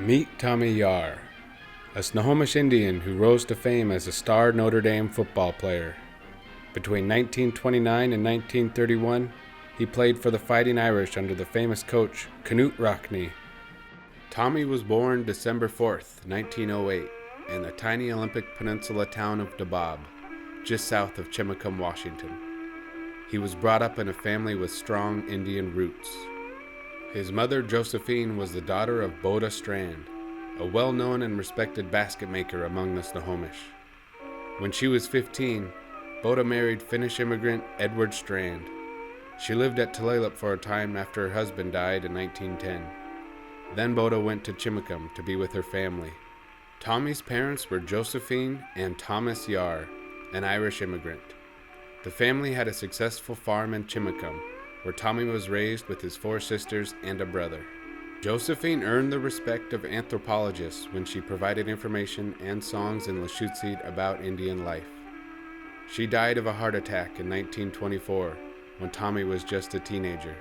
Meet Tommy Yarr, a Snohomish Indian who rose to fame as a star Notre Dame football player. Between 1929 and 1931, he played for the Fighting Irish under the famous coach Knute Rockne. Tommy was born December 4th, 1908, in the tiny Olympic Peninsula town of Dabob, just south of Chimacum, Washington. He was brought up in a family with strong Indian roots. His mother, Josephine, was the daughter of Boda Strand, a well-known and respected basket maker among the Snohomish. When she was 15, Boda married Finnish immigrant Edward Strand. She lived at Tulalip for a time after her husband died in 1910. Then Boda went to Chimacum to be with her family. Tommy's parents were Josephine and Thomas Yarr, an Irish immigrant. The family had a successful farm in Chimacum, where Tommy was raised with his 4 sisters and a brother. Josephine earned the respect of anthropologists when she provided information and songs in Lushootseed about Indian life. She died of a heart attack in 1924 when Tommy was just a teenager.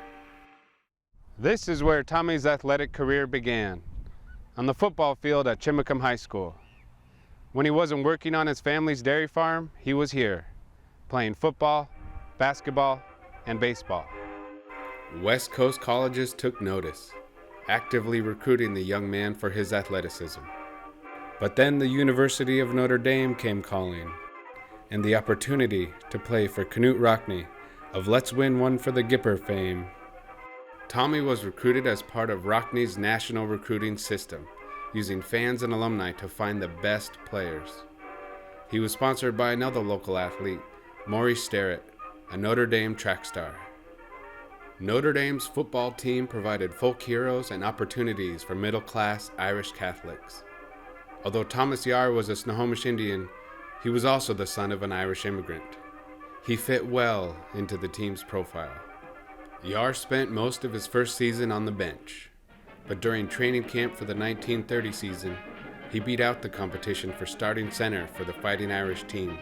This is where Tommy's athletic career began, on the football field at Chimacum High School. When he wasn't working on his family's dairy farm, he was here, playing football, basketball, and baseball. West Coast colleges took notice, actively recruiting the young man for his athleticism. But then the University of Notre Dame came calling, and the opportunity to play for Knute Rockne of Let's Win One for the Gipper fame. Tommy was recruited as part of Rockne's national recruiting system, using fans and alumni to find the best players. He was sponsored by another local athlete, Maurice Sterrett, a Notre Dame track star. Notre Dame's football team provided folk heroes and opportunities for middle-class Irish Catholics. Although Thomas Yarr was a Snohomish Indian, he was also the son of an Irish immigrant. He fit well into the team's profile. Yarr spent most of his first season on the bench, but during training camp for the 1930 season, he beat out the competition for starting center for the Fighting Irish team.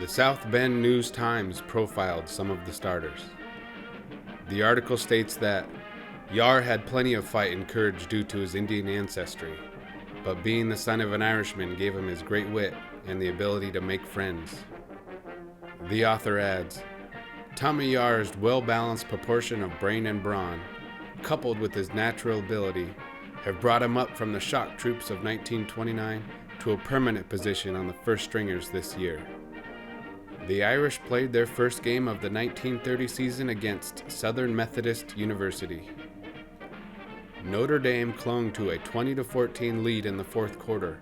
The South Bend News-Times profiled some of the starters. The article states that Yarr had plenty of fight and courage due to his Indian ancestry, but being the son of an Irishman gave him his great wit and the ability to make friends. The author adds, Tommy Yarr's well-balanced proportion of brain and brawn, coupled with his natural ability, have brought him up from the shock troops of 1929 to a permanent position on the first stringers this year. The Irish played their first game of the 1930 season against Southern Methodist University. Notre Dame clung to a 20-14 lead in the fourth quarter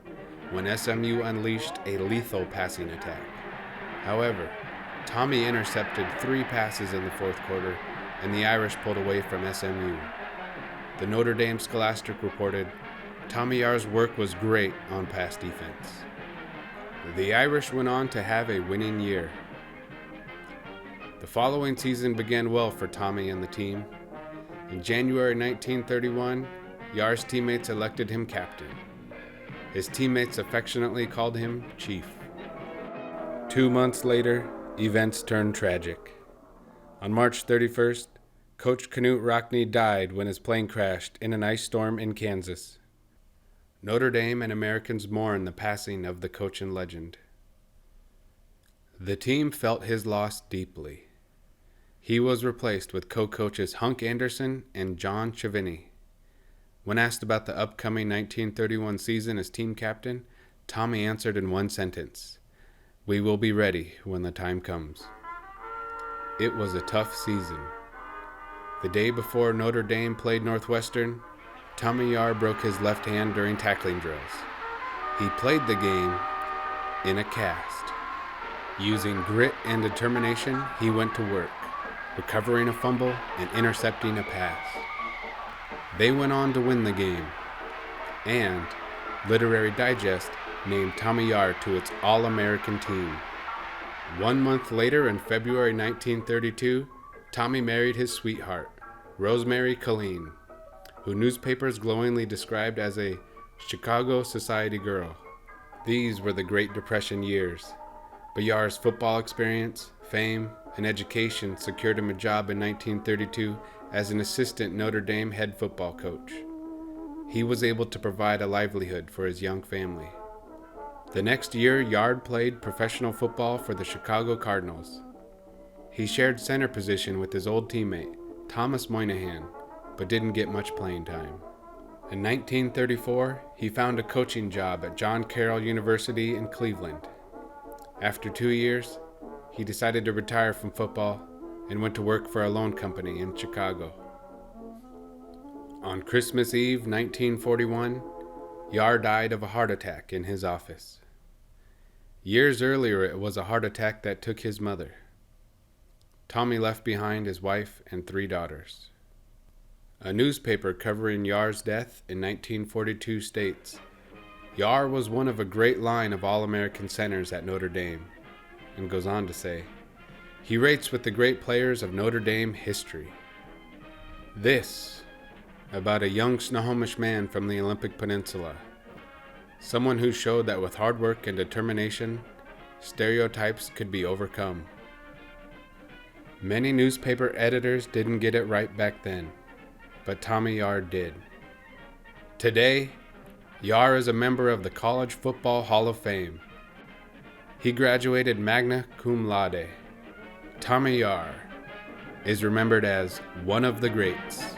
when SMU unleashed a lethal passing attack. However, Tommy intercepted 3 passes in the fourth quarter, and the Irish pulled away from SMU. The Notre Dame Scholastic reported, Tommy Yarr's work was great on pass defense. The Irish went on to have a winning year. The following season began well for Tommy and the team. In January 1931, Yarr's teammates elected him captain. His teammates affectionately called him Chief. 2 months later, events turned tragic. On March 31st, Coach Knute Rockne died when his plane crashed in an ice storm in Kansas. Notre Dame and Americans mourn the passing of the coach and legend. The team felt his loss deeply. He was replaced with co-coaches Hunk Anderson and John Chavini. When asked about the upcoming 1931 season as team captain, Tommy answered in one sentence, "We will be ready when the time comes." It was a tough season. The day before Notre Dame played Northwestern, Tommy Yarr broke his left hand during tackling drills. He played the game in a cast. Using grit and determination, he went to work, recovering a fumble and intercepting a pass. They went on to win the game, and Literary Digest named Tommy Yarr to its All-American team. 1 month later, in February 1932, Tommy married his sweetheart, Rosemary Colleen, who newspapers glowingly described as a Chicago society girl. These were the Great Depression years, but Yarr's football experience, fame, and education secured him a job in 1932 as an assistant Notre Dame head football coach. he was able to provide a livelihood for his young family. The next year, Yarr played professional football for the Chicago Cardinals. He shared center position with his old teammate, Thomas Moynihan, but didn't get much playing time. In 1934, he found a coaching job at John Carroll University in Cleveland. After 2 years, he decided to retire from football and went to work for a loan company in Chicago. On Christmas Eve, 1941, Yarr died of a heart attack in his office. Years earlier, it was a heart attack that took his mother. Tommy left behind his wife and 3 daughters. A newspaper covering Yarr's death in 1942 states, "Yarr was one of a great line of All-American centers at Notre Dame," and goes on to say, "He rates with the great players of Notre Dame history." This about a young Snohomish man from the Olympic Peninsula, someone who showed that with hard work and determination, stereotypes could be overcome. Many newspaper editors didn't get it right back then, but Tommy Yarr did. Today, Yarr is a member of the College Football Hall of Fame. He graduated magna cum laude. Tommy Yarr is remembered as one of the greats.